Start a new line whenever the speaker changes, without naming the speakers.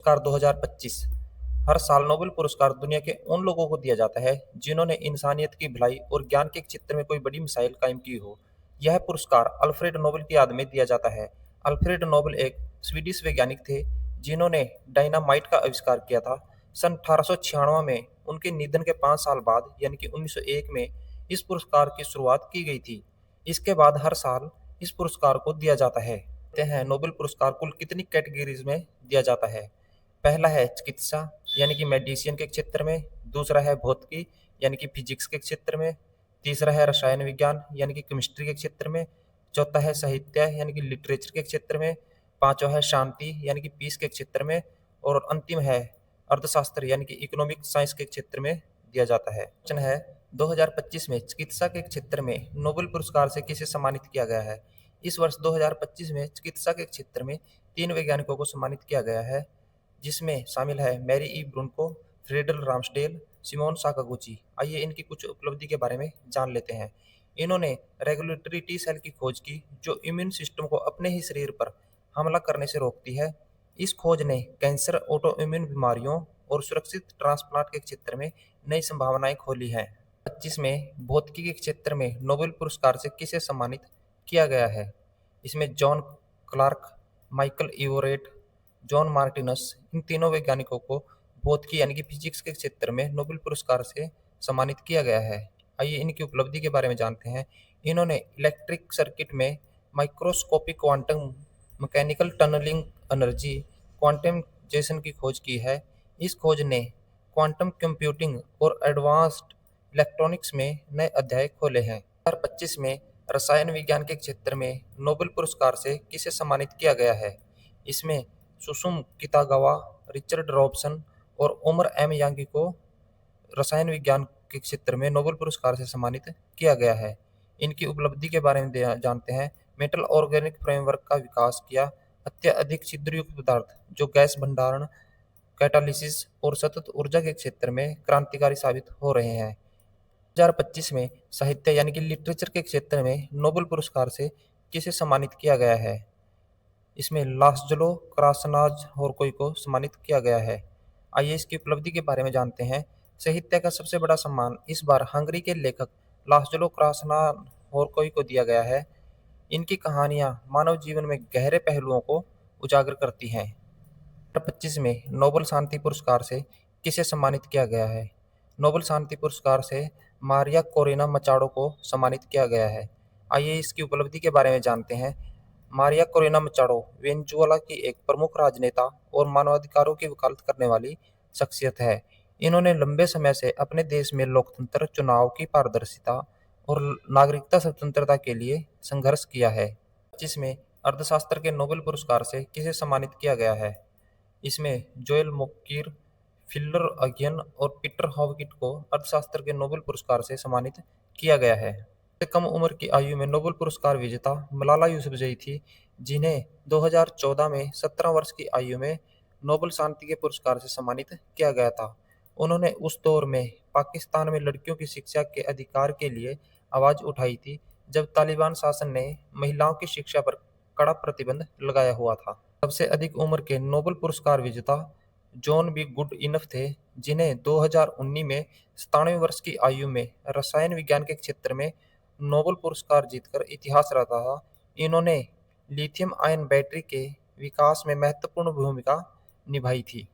पुरस्कार 2025। हर साल नोबेल पुरस्कार दुनिया के उन लोगों को दिया जाता है जिन्होंने इंसानियत की भलाई और ज्ञान के क्षेत्र में कोई बड़ी मिसाइल कायम की हो। यह पुरस्कार अल्फ्रेड नोबेल की याद में दिया जाता है। अल्फ्रेड नोबेल एक स्वीडिश वैज्ञानिक थे जिन्होंने डायनामाइट का आविष्कार किया था। सन 1896 में उनके निधन के 5 साल बाद यानी कि 1901 में इस पुरस्कार की शुरुआत की गई थी। इसके बाद हर साल इस पुरस्कार को दिया जाता है। कहते हैं नोबेल पुरस्कार कुल कितनी कैटेगरीज में दिया जाता है। पहला है चिकित्सा यानी कि मेडिसिन के क्षेत्र में, दूसरा है भौतिकी यानी कि फिजिक्स के क्षेत्र में, तीसरा है रसायन विज्ञान यानी कि केमिस्ट्री के क्षेत्र में, चौथा है साहित्य यानी कि लिटरेचर के क्षेत्र में, पांचवा है शांति यानी कि पीस के क्षेत्र में, और अंतिम है अर्थशास्त्र यानी कि इकोनॉमिक साइंस के क्षेत्र में दिया जाता है। क्वेश्चन है 2025 में चिकित्सा के क्षेत्र में नोबेल पुरस्कार से किसे सम्मानित किया गया है। इस वर्ष 2025 में चिकित्सा के क्षेत्र में 3 वैज्ञानिकों को सम्मानित किया गया है, जिसमें शामिल है मैरी ई ब्रूनको, फ्रेडल रामसडेल, सिमोन साकागुची। आइए इनकी कुछ उपलब्धि के बारे में जान लेते हैं। इन्होंने रेगुलेटरी टी सेल की खोज की जो इम्यून सिस्टम को अपने ही शरीर पर हमला करने से रोकती है। इस खोज ने कैंसर, ऑटो इम्यून बीमारियों और सुरक्षित ट्रांसप्लांट के क्षेत्र में नई संभावनाएं खोली हैं। 25 में भौतिकी के क्षेत्र में नोबेल पुरस्कार से किसे सम्मानित किया गया है। इसमें John Clarke, Michael Devoret, John Martinis, इन तीनों वैज्ञानिकों को भौतिकी यानी कि फिजिक्स के क्षेत्र में नोबेल पुरस्कार से सम्मानित किया गया है। आइए इनकी उपलब्धि के बारे में जानते हैं। इन्होंने इलेक्ट्रिक सर्किट में microscopic quantum mechanical tunneling energy quantisation की खोज की है। इस खोज ने क्वांटम कंप्यूटिंग और एडवांस्ड इलेक्ट्रॉनिक्स में नए अध्याय खोले हैं। 2025 में रसायन विज्ञान के क्षेत्र में नोबेल पुरस्कार से किसे सम्मानित किया गया है। इसमें सुसुम कितागावा, रिचर्ड रॉबसन और ओमर एम यांगी को रसायन विज्ञान के क्षेत्र में नोबेल पुरस्कार से सम्मानित किया गया है। इनकी उपलब्धि के बारे में जानते हैं। मेटल ऑर्गेनिक फ्रेमवर्क का विकास किया। अत्यधिक छिद्रयुक्त पदार्थ जो गैस भंडारण, कैटालिसिस और सतत ऊर्जा के क्षेत्र में क्रांतिकारी साबित हो रहे हैं। 2025 में साहित्य यानी कि लिटरेचर के क्षेत्र में नोबेल पुरस्कार से किसे सम्मानित किया गया है। इसमें लास्जलो क्रासनाज और कोई को सम्मानित किया गया है। आइए इसकी उपलब्धि के बारे में जानते हैं। साहित्य का सबसे बड़ा सम्मान इस बार हंगरी के लेखक लास्जलो क्रासनाहोरकोई को दिया गया है। इनकी कहानियां मानव जीवन में गहरे पहलुओं को उजागर करती हैं। 2025 में नोबेल शांति पुरस्कार से किसे सम्मानित किया गया है। नोबेल शांति पुरस्कार से मारिया कोरेना मचाडो को सम्मानित किया गया है। आइए इसकी उपलब्धि के बारे में जानते हैं। मारिया कोरेना मचाडो वेनेजुएला की एक प्रमुख राजनेता और मानवाधिकारों की वकालत करने वाली शख्सियत है। इन्होंने लंबे समय से अपने देश में लोकतंत्र, चुनाव की पारदर्शिता और नागरिकता स्वतंत्रता के लिए संघर्ष किया है। जिसमें अर्थशास्त्र के नोबेल पुरस्कार से किसे सम्मानित किया गया है। इसमें जोएल मोकीर, फिल्डर अगियन और पीटर हॉवकिट को अर्थशास्त्र के नोबेल पुरस्कार से सम्मानित किया गया है। सबसे कम उम्र की आयु में नोबेल पुरस्कार विजेता मलाला यूसुफजई थी, जिन्हें 2014 में 17 वर्ष की आयु में नोबेल शांति के पुरस्कार से सम्मानित किया गया था। उन्होंने उस दौर में पाकिस्तान में लड़कियों की शिक्षा के अधिकार के लिए आवाज उठाई थी, जब तालिबान शासन ने महिलाओं की शिक्षा पर कड़ा प्रतिबंध लगाया हुआ था। सबसे अधिक उम्र के नोबेल पुरस्कार विजेता जॉन बी गुड इनफ थे, जिन्हें 2019 में 97 वर्ष की आयु में रसायन विज्ञान के क्षेत्र में नोबेल पुरस्कार जीतकर इतिहास रचा था। इन्होंने लिथियम आयन बैटरी के विकास में महत्वपूर्ण भूमिका निभाई थी।